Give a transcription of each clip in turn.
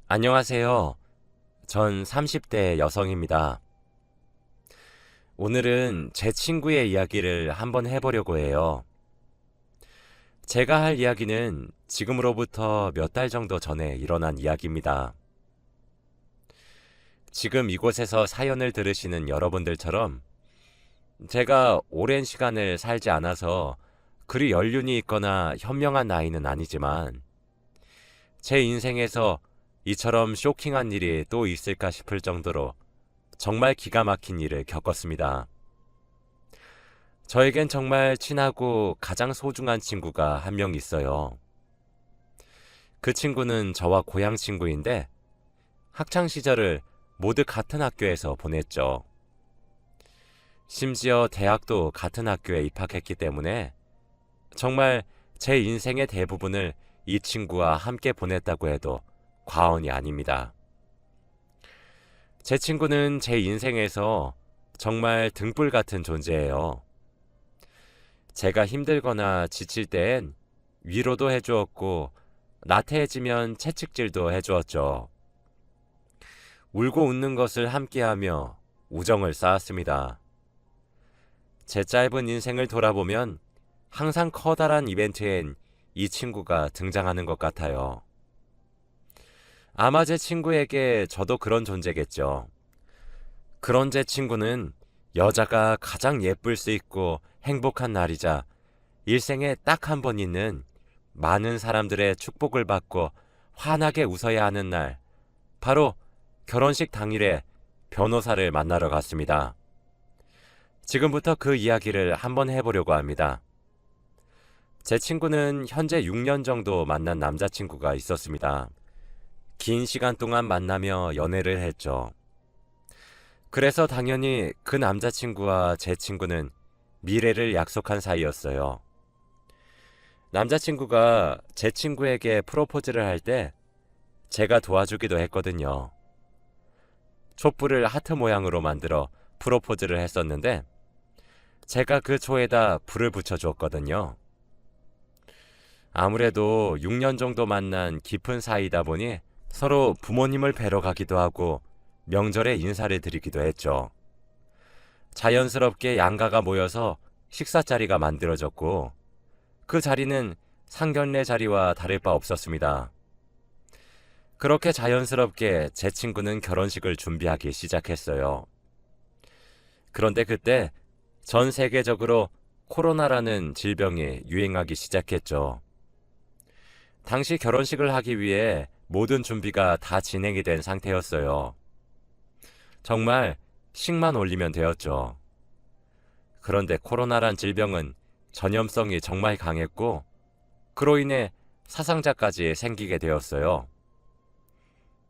안녕하세요. 전 30대 여성입니다. 오늘은 제 친구의 이야기를 한번 해보려고 해요. 제가 할 이야기는 지금으로부터 몇 달 정도 전에 일어난 이야기입니다. 지금 이곳에서 사연을 들으시는 여러분들처럼 제가 오랜 시간을 살지 않아서 그리 연륜이 있거나 현명한 나이는 아니지만 제 인생에서 이처럼 쇼킹한 일이 또 있을까 싶을 정도로 정말 기가 막힌 일을 겪었습니다. 저에겐 정말 친하고 가장 소중한 친구가 한 명 있어요. 그 친구는 저와 고향 친구인데 학창 시절을 모두 같은 학교에서 보냈죠. 심지어 대학도 같은 학교에 입학했기 때문에 정말 제 인생의 대부분을 이 친구와 함께 보냈다고 해도 과언이 아닙니다. 제 친구는 제 인생에서 정말 등불 같은 존재예요. 제가 힘들거나 지칠 땐 위로도 해주었고 나태해지면 채찍질도 해주었죠. 울고 웃는 것을 함께하며 우정을 쌓았습니다. 제 짧은 인생을 돌아보면 항상 커다란 이벤트엔 이 친구가 등장하는 것 같아요. 아마 제 친구에게 저도 그런 존재겠죠. 그런 제 친구는 여자가 가장 예쁠 수 있고 행복한 날이자 일생에 딱 한 번 있는 많은 사람들의 축복을 받고 환하게 웃어야 하는 날, 바로 결혼식 당일에 변호사를 만나러 갔습니다. 지금부터 그 이야기를 한번 해보려고 합니다. 제 친구는 현재 6년 정도 만난 남자친구가 있었습니다. 긴 시간 동안 만나며 연애를 했죠. 그래서 당연히 그 남자친구와 제 친구는 미래를 약속한 사이였어요. 남자친구가 제 친구에게 프로포즈를 할 때 제가 도와주기도 했거든요. 촛불을 하트 모양으로 만들어 프로포즈를 했었는데 제가 그 초에다 불을 붙여주었거든요. 아무래도 6년 정도 만난 깊은 사이다 보니 서로 부모님을 뵈러 가기도 하고 명절에 인사를 드리기도 했죠. 자연스럽게 양가가 모여서 식사 자리가 만들어졌고 그 자리는 상견례 자리와 다를 바 없었습니다. 그렇게 자연스럽게 제 친구는 결혼식을 준비하기 시작했어요. 그런데 그때 전 세계적으로 코로나라는 질병이 유행하기 시작했죠. 당시 결혼식을 하기 위해 모든 준비가 다 진행이 된 상태였어요. 정말 식만 올리면 되었죠. 그런데 코로나란 질병은 전염성이 정말 강했고 그로 인해 사상자까지 생기게 되었어요.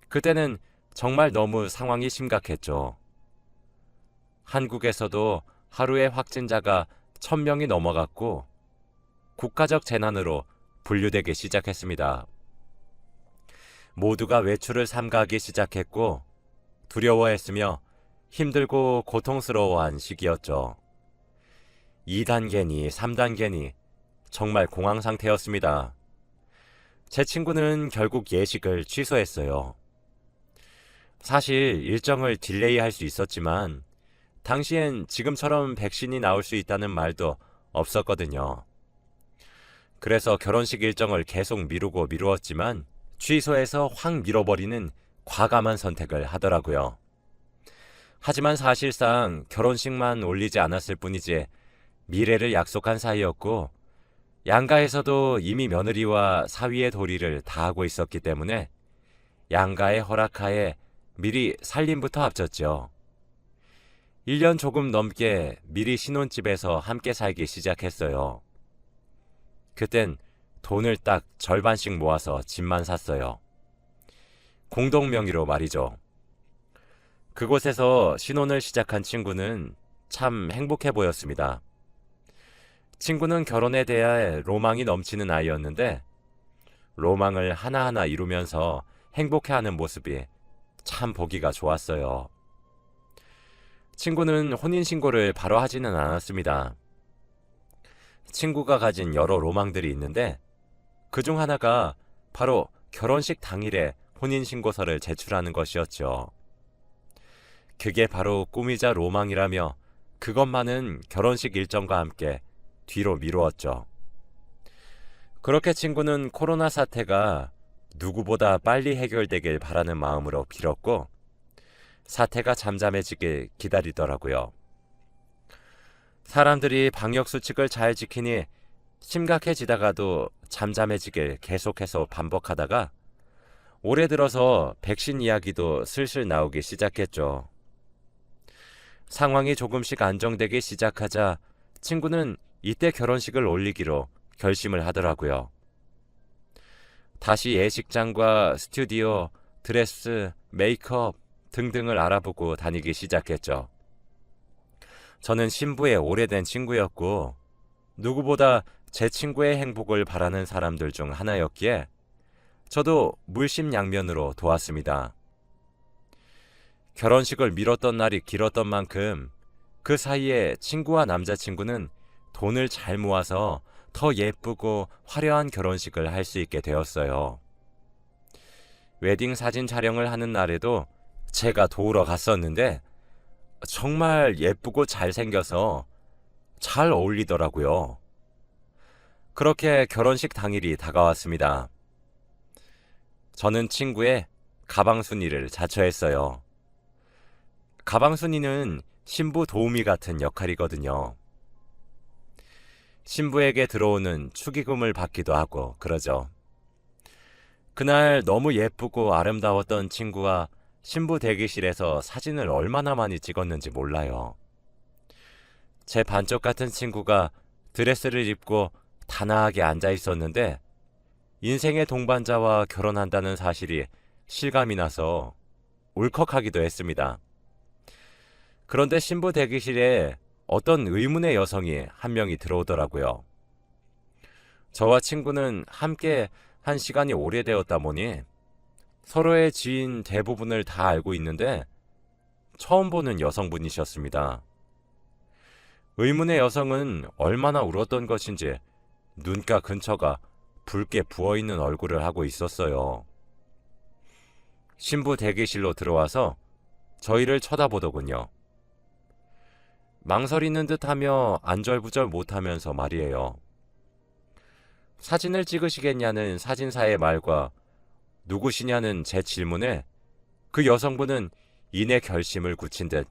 그때는 정말 너무 상황이 심각했죠. 한국에서도 하루에 확진자가 1,000명이 넘어갔고 국가적 재난으로 분류되기 시작했습니다. 모두가 외출을 삼가하기 시작했고 두려워했으며 힘들고 고통스러워한 시기였죠. 2단계니 3단계니 정말 공황 상태였습니다. 제 친구는 결국 예식을 취소했어요. 사실 일정을 딜레이할 수 있었지만 당시엔 지금처럼 백신이 나올 수 있다는 말도 없었거든요. 그래서 결혼식 일정을 계속 미루고 미루었지만 취소해서 확 밀어버리는 과감한 선택을 하더라고요. 하지만 사실상 결혼식만 올리지 않았을 뿐이지 미래를 약속한 사이였고 양가에서도 이미 며느리와 사위의 도리를 다하고 있었기 때문에 양가의 허락하에 미리 살림부터 앞졌죠. 1년 조금 넘게 미리 신혼집에서 함께 살기 시작했어요. 그땐 돈을 딱 절반씩 모아서 집만 샀어요. 공동 명의로 말이죠. 그곳에서 신혼을 시작한 친구는 참 행복해 보였습니다. 친구는 결혼에 대해 로망이 넘치는 아이였는데 로망을 하나하나 이루면서 행복해하는 모습이 참 보기가 좋았어요. 친구는 혼인신고를 바로 하지는 않았습니다. 친구가 가진 여러 로망들이 있는데 그중 하나가 바로 결혼식 당일에 혼인신고서를 제출하는 것이었죠. 그게 바로 꿈이자 로망이라며 그것만은 결혼식 일정과 함께 뒤로 미루었죠. 그렇게 친구는 코로나 사태가 누구보다 빨리 해결되길 바라는 마음으로 빌었고 사태가 잠잠해지길 기다리더라고요. 사람들이 방역수칙을 잘 지키니 심각해지다가도 잠잠해지길 계속해서 반복하다가 올해 들어서 백신 이야기도 슬슬 나오기 시작했죠. 상황이 조금씩 안정되기 시작하자 친구는 이때 결혼식을 올리기로 결심을 하더라고요. 다시 예식장과 스튜디오, 드레스, 메이크업 등등을 알아보고 다니기 시작했죠. 저는 신부의 오래된 친구였고 누구보다 제 친구의 행복을 바라는 사람들 중 하나였기에 저도 물심양면으로 도왔습니다. 결혼식을 미뤘던 날이 길었던 만큼 그 사이에 친구와 남자친구는 돈을 잘 모아서 더 예쁘고 화려한 결혼식을 할 수 있게 되었어요. 웨딩 사진 촬영을 하는 날에도 제가 도우러 갔었는데 정말 예쁘고 잘생겨서 잘 어울리더라고요. 그렇게 결혼식 당일이 다가왔습니다. 저는 친구의 가방순이를 자처했어요. 가방순이는 신부 도우미 같은 역할이거든요. 신부에게 들어오는 축의금을 받기도 하고 그러죠. 그날 너무 예쁘고 아름다웠던 친구와 신부 대기실에서 사진을 얼마나 많이 찍었는지 몰라요. 제 반쪽 같은 친구가 드레스를 입고 단아하게 앉아 있었는데 인생의 동반자와 결혼한다는 사실이 실감이 나서 울컥하기도 했습니다. 그런데 신부 대기실에 어떤 의문의 여성이 한 명이 들어오더라고요. 저와 친구는 함께 한 시간이 오래되었다 보니 서로의 지인 대부분을 다 알고 있는데 처음 보는 여성분이셨습니다. 의문의 여성은 얼마나 울었던 것인지 눈가 근처가 붉게 부어있는 얼굴을 하고 있었어요. 신부 대기실로 들어와서 저희를 쳐다보더군요. 망설이는 듯하며 안절부절 못하면서 말이에요. 사진을 찍으시겠냐는 사진사의 말과 누구시냐는 제 질문에 그 여성분은 이내 결심을 굳힌 듯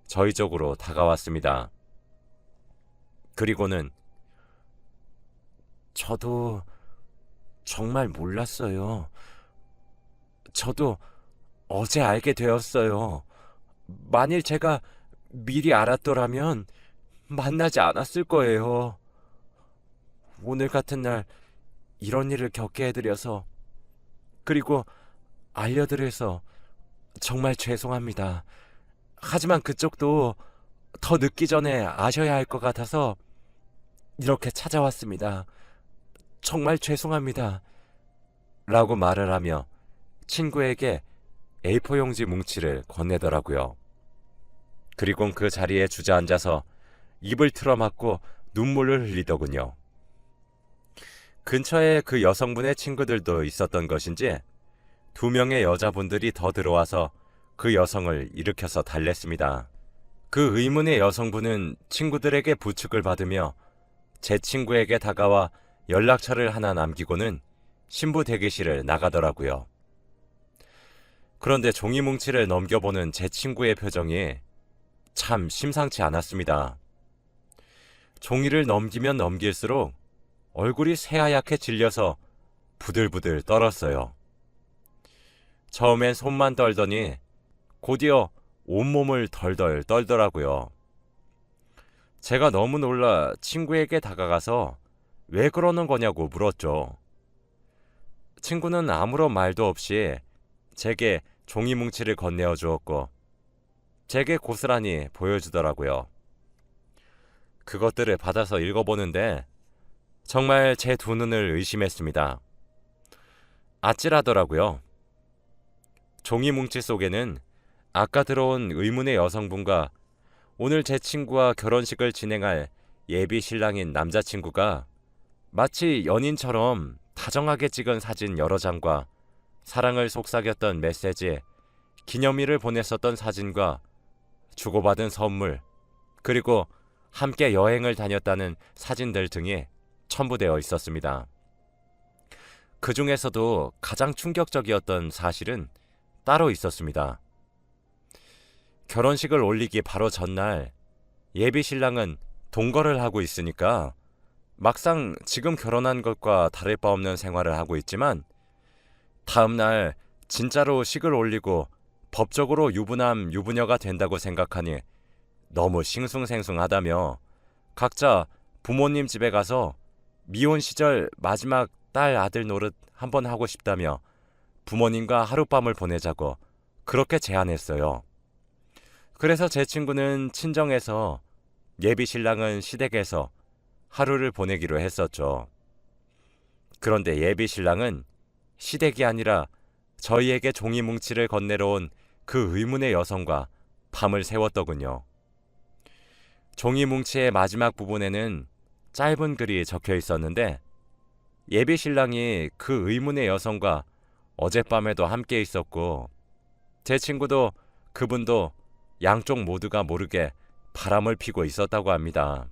저희 쪽으로 다가왔습니다. 그리고는 저도 정말 몰랐어요. 저도 어제 알게 되었어요. 만일 제가 미리 알았더라면 만나지 않았을 거예요. 오늘 같은 날 이런 일을 겪게 해드려서 그리고 알려드려서 정말 죄송합니다. 하지만 그쪽도 더 늦기 전에 아셔야 할 것 같아서 이렇게 찾아왔습니다. 정말 죄송합니다. 라고 말을 하며 친구에게 A4 용지 뭉치를 건네더라고요. 그리곤 그 자리에 주저앉아서 입을 틀어막고 눈물을 흘리더군요. 근처에 그 여성분의 친구들도 있었던 것인지 2명의 여자분들이 더 들어와서 그 여성을 일으켜서 달랬습니다. 그 의문의 여성분은 친구들에게 부축을 받으며 제 친구에게 다가와 연락처를 하나 남기고는 신부 대기실을 나가더라고요. 그런데 종이 뭉치를 넘겨보는 제 친구의 표정이 참 심상치 않았습니다. 종이를 넘기면 넘길수록 얼굴이 새하얗게 질려서 부들부들 떨었어요. 처음엔 손만 떨더니 곧이어 온몸을 덜덜 떨더라고요. 제가 너무 놀라 친구에게 다가가서 왜 그러는 거냐고 물었죠. 친구는 아무런 말도 없이 제게 종이 뭉치를 건네어 주었고 제게 고스란히 보여주더라고요. 그것들을 받아서 읽어보는데 정말 제 두 눈을 의심했습니다. 아찔하더라고요. 종이 뭉치 속에는 아까 들어온 의문의 여성분과 오늘 제 친구와 결혼식을 진행할 예비 신랑인 남자친구가 마치 연인처럼 다정하게 찍은 사진 여러 장과 사랑을 속삭였던 메시지, 기념일을 보냈었던 사진과 주고받은 선물, 그리고 함께 여행을 다녔다는 사진들 등이 첨부되어 있었습니다. 그 중에서도 가장 충격적이었던 사실은 따로 있었습니다. 결혼식을 올리기 바로 전날 예비 신랑은 동거를 하고 있으니까 막상 지금 결혼한 것과 다를 바 없는 생활을 하고 있지만 다음날 진짜로 식을 올리고 법적으로 유부남, 유부녀가 된다고 생각하니 너무 싱숭생숭하다며 각자 부모님 집에 가서 미혼 시절 마지막 딸 아들 노릇 한번 하고 싶다며 부모님과 하룻밤을 보내자고 그렇게 제안했어요. 그래서 제 친구는 친정에서 예비 신랑은 시댁에서 하루를 보내기로 했었죠. 그런데 예비 신랑은 시댁이 아니라 저희에게 종이 뭉치를 건네러 온 그 의문의 여성과 밤을 새웠더군요. 종이 뭉치의 마지막 부분에는 짧은 글이 적혀 있었는데 예비 신랑이 그 의문의 여성과 어젯밤에도 함께 있었고 제 친구도 그분도 양쪽 모두가 모르게 바람을 피고 있었다고 합니다.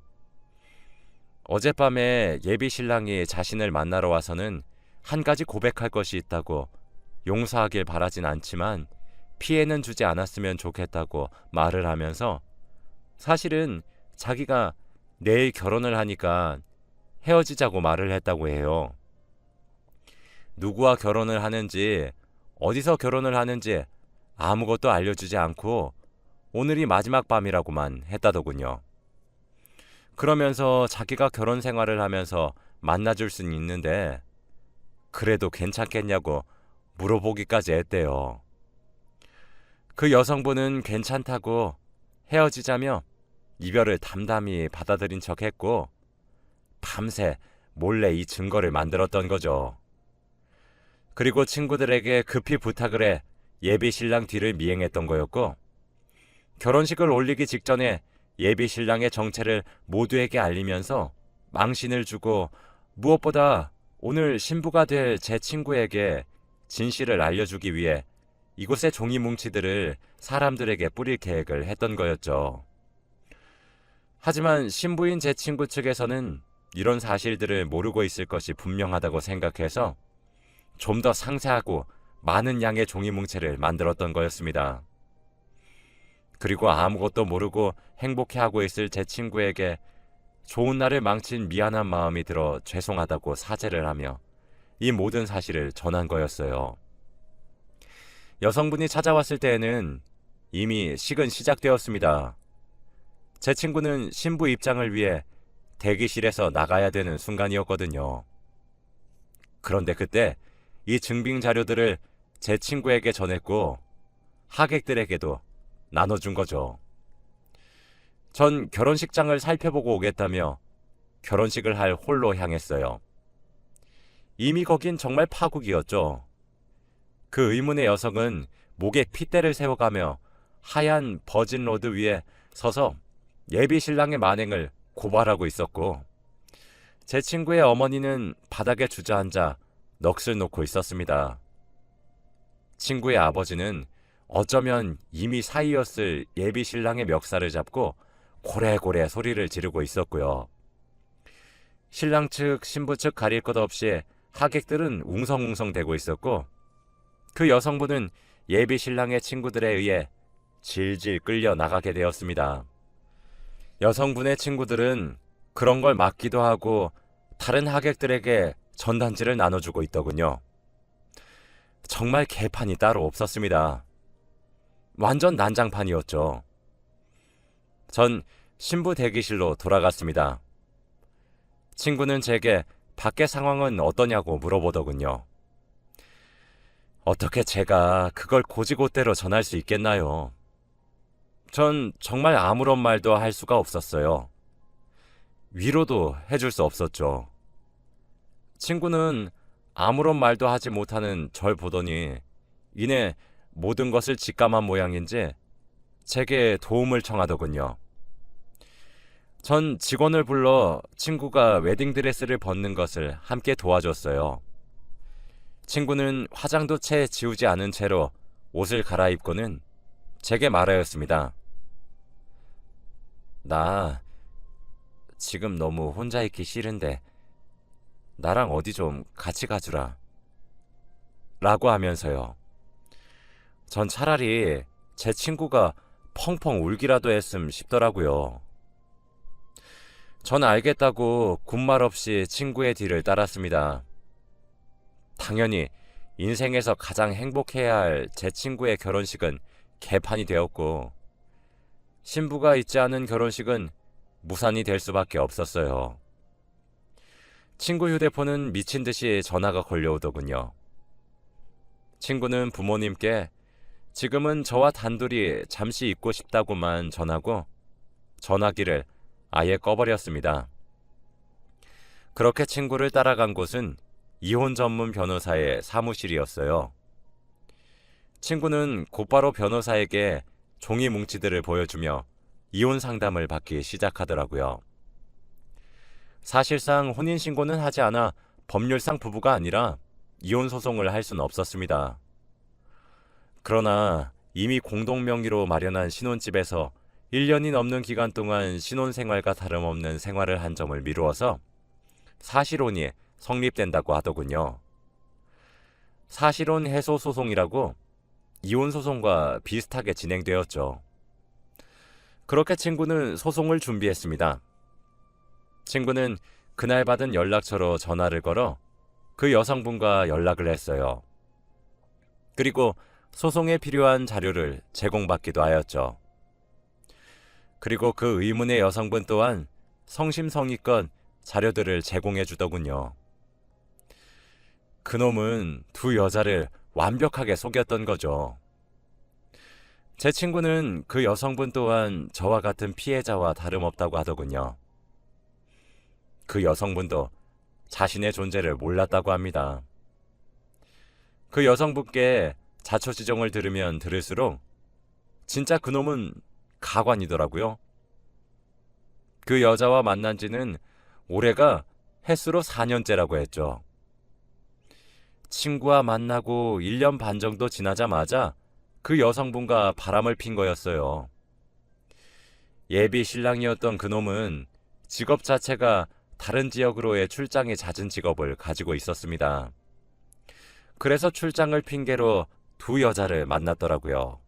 어젯밤에 예비 신랑이 자신을 만나러 와서는 한 가지 고백할 것이 있다고 용서하길 바라진 않지만 피해는 주지 않았으면 좋겠다고 말을 하면서 사실은 자기가 내일 결혼을 하니까 헤어지자고 말을 했다고 해요. 누구와 결혼을 하는지, 어디서 결혼을 하는지 아무것도 알려주지 않고 오늘이 마지막 밤이라고만 했다더군요. 그러면서 자기가 결혼 생활을 하면서 만나줄 수는 있는데 그래도 괜찮겠냐고 물어보기까지 했대요. 그 여성분은 괜찮다고 헤어지자며 이별을 담담히 받아들인 척했고 밤새 몰래 이 증거를 만들었던 거죠. 그리고 친구들에게 급히 부탁을 해 예비 신랑 뒤를 미행했던 거였고 결혼식을 올리기 직전에 예비 신랑의 정체를 모두에게 알리면서 망신을 주고 무엇보다 오늘 신부가 될 제 친구에게 진실을 알려주기 위해 이곳의 종이 뭉치들을 사람들에게 뿌릴 계획을 했던 거였죠. 하지만 신부인 제 친구 측에서는 이런 사실들을 모르고 있을 것이 분명하다고 생각해서 좀 더 상세하고 많은 양의 종이 뭉치를 만들었던 거였습니다. 그리고 아무것도 모르고 행복해하고 있을 제 친구에게 좋은 날을 망친 미안한 마음이 들어 죄송하다고 사죄를 하며 이 모든 사실을 전한 거였어요. 여성분이 찾아왔을 때에는 이미 식은 시작되었습니다. 제 친구는 신부 입장을 위해 대기실에서 나가야 되는 순간이었거든요. 그런데 그때 이 증빙 자료들을 제 친구에게 전했고 하객들에게도 나눠준 거죠. 전 결혼식장을 살펴보고 오겠다며 결혼식을 할 홀로 향했어요. 이미 거긴 정말 파국이었죠. 그 의문의 여성은 목에 핏대를 세워가며 하얀 버진 로드 위에 서서 예비 신랑의 만행을 고발하고 있었고 제 친구의 어머니는 바닥에 주저앉아 넋을 놓고 있었습니다. 친구의 아버지는 어쩌면 이미 사이였을 예비 신랑의 멱살을 잡고 고래고래 소리를 지르고 있었고요. 신랑 측, 신부 측 가릴 것 없이 하객들은 웅성웅성 대고 있었고 그 여성분은 예비 신랑의 친구들에 의해 질질 끌려 나가게 되었습니다. 여성분의 친구들은 그런 걸 막기도 하고 다른 하객들에게 전단지를 나눠주고 있더군요. 정말 개판이 따로 없었습니다. 완전 난장판이었죠. 전 신부 대기실로 돌아갔습니다. 친구는 제게 밖의 상황은 어떠냐고 물어보더군요. 어떻게 제가 그걸 고지고대로 전할 수 있겠나요? 전 정말 아무런 말도 할 수가 없었어요. 위로도 해줄 수 없었죠. 친구는 아무런 말도 하지 못하는 절 보더니 이내 모든 것을 직감한 모양인지 제게 도움을 청하더군요. 전 직원을 불러 친구가 웨딩드레스를 벗는 것을 함께 도와줬어요. 친구는 화장도 채 지우지 않은 채로 옷을 갈아입고는 제게 말하였습니다. 나 지금 너무 혼자 있기 싫은데 나랑 어디 좀 같이 가주라. 라고 하면서요. 전 차라리 제 친구가 펑펑 울기라도 했음 싶더라고요. 전 알겠다고 군말 없이 친구의 뒤를 따랐습니다. 당연히 인생에서 가장 행복해야 할 제 친구의 결혼식은 개판이 되었고, 신부가 있지 않은 결혼식은 무산이 될 수밖에 없었어요. 친구 휴대폰은 미친 듯이 전화가 걸려오더군요. 친구는 부모님께 지금은 저와 단둘이 잠시 있고 싶다고만 전하고 전화기를 아예 꺼버렸습니다. 그렇게 친구를 따라간 곳은 이혼 전문 변호사의 사무실이었어요. 친구는 곧바로 변호사에게 종이 뭉치들을 보여주며 이혼 상담을 받기 시작하더라고요. 사실상 혼인신고는 하지 않아 법률상 부부가 아니라 이혼 소송을 할 수는 없었습니다. 그러나 이미 공동명의로 마련한 신혼집에서 1년이 넘는 기간 동안 신혼생활과 다름없는 생활을 한 점을 미루어서 사실혼이 성립된다고 하더군요. 사실혼 해소 소송이라고 이혼 소송과 비슷하게 진행되었죠. 그렇게 친구는 소송을 준비했습니다. 친구는 그날 받은 연락처로 전화를 걸어 그 여성분과 연락을 했어요. 그리고 소송에 필요한 자료를 제공받기도 하였죠. 그리고 그 의문의 여성분 또한 성심성의껏 자료들을 제공해 주더군요. 그놈은 두 여자를 완벽하게 속였던 거죠. 제 친구는 그 여성분 또한 저와 같은 피해자와 다름없다고 하더군요. 그 여성분도 자신의 존재를 몰랐다고 합니다. 그 여성분께 자초지종을 들으면 들을수록 진짜 그놈은 가관이더라고요. 그 여자와 만난 지는 올해가 햇수로 4년째라고 했죠. 친구와 만나고 1년 반 정도 지나자마자 그 여성분과 바람을 핀 거였어요. 예비 신랑이었던 그놈은 직업 자체가 다른 지역으로의 출장이 잦은 직업을 가지고 있었습니다. 그래서 출장을 핑계로 두 여자를 만났더라고요.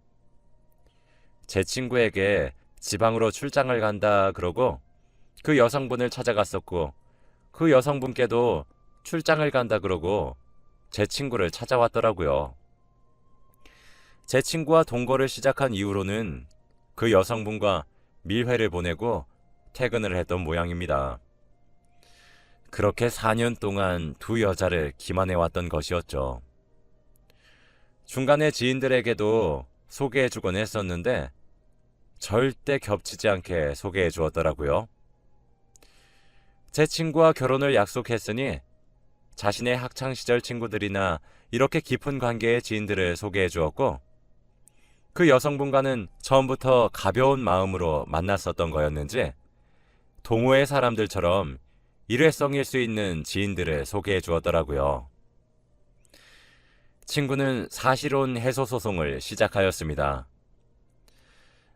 제 친구에게 지방으로 출장을 간다 그러고 그 여성분을 찾아갔었고, 그 여성분께도 출장을 간다 그러고 제 친구를 찾아왔더라고요. 제 친구와 동거를 시작한 이후로는 그 여성분과 밀회를 보내고 퇴근을 했던 모양입니다. 그렇게 4년 동안 두 여자를 기만해왔던 것이었죠. 중간에 지인들에게도 소개해주곤 했었는데 절대 겹치지 않게 소개해 주었더라고요. 제 친구와 결혼을 약속했으니 자신의 학창시절 친구들이나 이렇게 깊은 관계의 지인들을 소개해 주었고, 그 여성분과는 처음부터 가벼운 마음으로 만났었던 거였는지 동호회 사람들처럼 일회성일 수 있는 지인들을 소개해 주었더라고요. 친구는 사실혼 해소 소송을 시작하였습니다.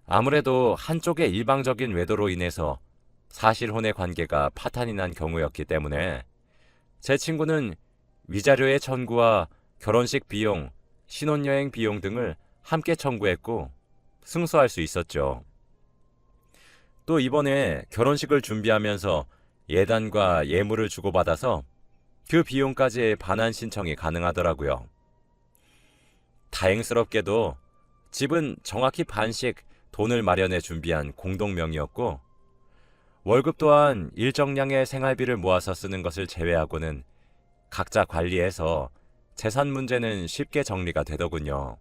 아무래도 한쪽의 일방적인 외도로 인해서 사실혼의 관계가 파탄이 난 경우였기 때문에 제 친구는 위자료의 청구와 결혼식 비용, 신혼여행 비용 등을 함께 청구했고 승소할 수 있었죠. 또 이번에 결혼식을 준비하면서 예단과 예물을 주고받아서 그 비용까지 반환 신청이 가능하더라고요. 다행스럽게도 집은 정확히 반씩 돈을 마련해 준비한 공동명의였고, 월급 또한 일정량의 생활비를 모아서 쓰는 것을 제외하고는 각자 관리해서 재산 문제는 쉽게 정리가 되더군요.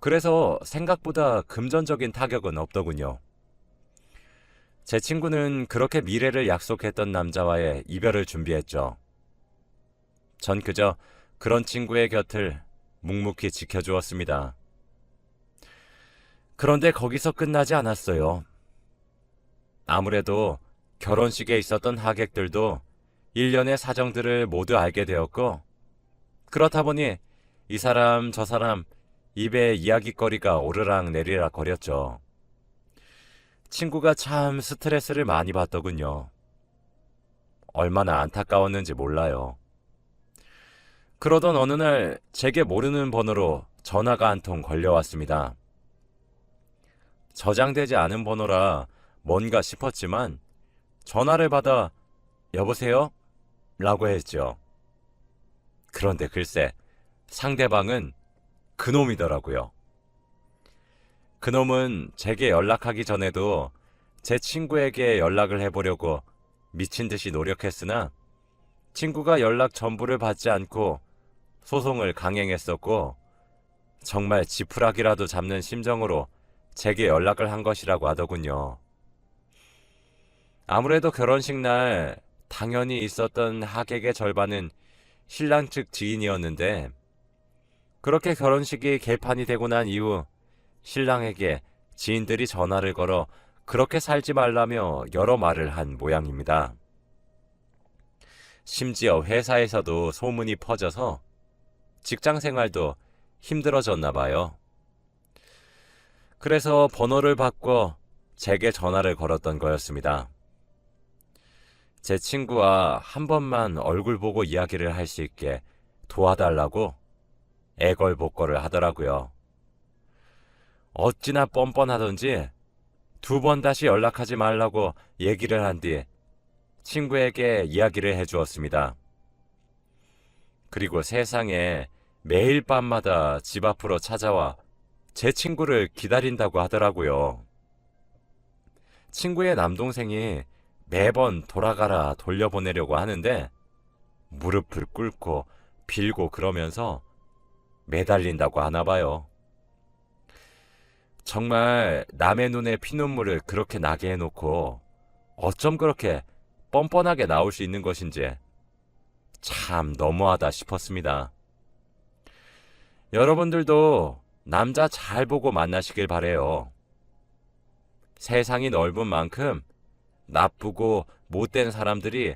그래서 생각보다 금전적인 타격은 없더군요. 제 친구는 그렇게 미래를 약속했던 남자와의 이별을 준비했죠. 전 그저 그런 친구의 곁을 묵묵히 지켜주었습니다. 그런데 거기서 끝나지 않았어요. 아무래도 결혼식에 있었던 하객들도 일련의 사정들을 모두 알게 되었고, 그렇다 보니 이 사람 저 사람 입에 이야깃거리가 오르락 내리락 거렸죠. 친구가 참 스트레스를 많이 받더군요. 얼마나 안타까웠는지 몰라요. 그러던 어느 날 제게 모르는 번호로 전화가 한 통 걸려왔습니다. 저장되지 않은 번호라 뭔가 싶었지만 전화를 받아 여보세요? 라고 했죠. 그런데 글쎄 상대방은 그놈이더라고요. 그놈은 제게 연락하기 전에도 제 친구에게 연락을 해보려고 미친 듯이 노력했으나 친구가 연락 전부를 받지 않고 소송을 강행했었고 정말 지푸라기라도 잡는 심정으로 제게 연락을 한 것이라고 하더군요. 아무래도 결혼식 날 당연히 있었던 하객의 절반은 신랑 측 지인이었는데 그렇게 결혼식이 개판이 되고 난 이후 신랑에게 지인들이 전화를 걸어 그렇게 살지 말라며 여러 말을 한 모양입니다. 심지어 회사에서도 소문이 퍼져서 직장 생활도 힘들어졌나 봐요. 그래서 번호를 바꿔 제게 전화를 걸었던 거였습니다. 제 친구와 한 번만 얼굴 보고 이야기를 할 수 있게 도와달라고 애걸복걸을 하더라고요. 어찌나 뻔뻔하던지 2번 다시 연락하지 말라고 얘기를 한 뒤 친구에게 이야기를 해주었습니다. 그리고 세상에 매일 밤마다 집 앞으로 찾아와 제 친구를 기다린다고 하더라고요. 친구의 남동생이 매번 돌아가라 돌려보내려고 하는데 무릎을 꿇고 빌고 그러면서 매달린다고 하나 봐요. 정말 남의 눈에 피눈물을 그렇게 나게 해놓고 어쩜 그렇게 뻔뻔하게 나올 수 있는 것인지 참 너무하다 싶었습니다. 여러분들도 남자 잘 보고 만나시길 바래요. 세상이 넓은 만큼 나쁘고 못된 사람들이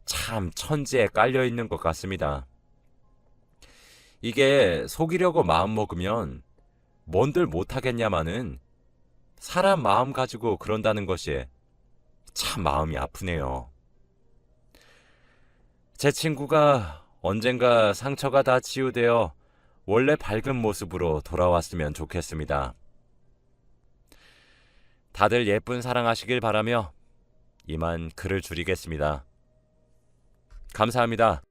참 천지에 깔려 있는 것 같습니다. 이게 속이려고 마음먹으면 뭔들 못하겠냐마는 사람 마음 가지고 그런다는 것이 참 마음이 아프네요. 제 친구가 언젠가 상처가 다 치유되어 원래 밝은 모습으로 돌아왔으면 좋겠습니다. 다들 예쁜 사랑하시길 바라며 이만 글을 줄이겠습니다. 감사합니다.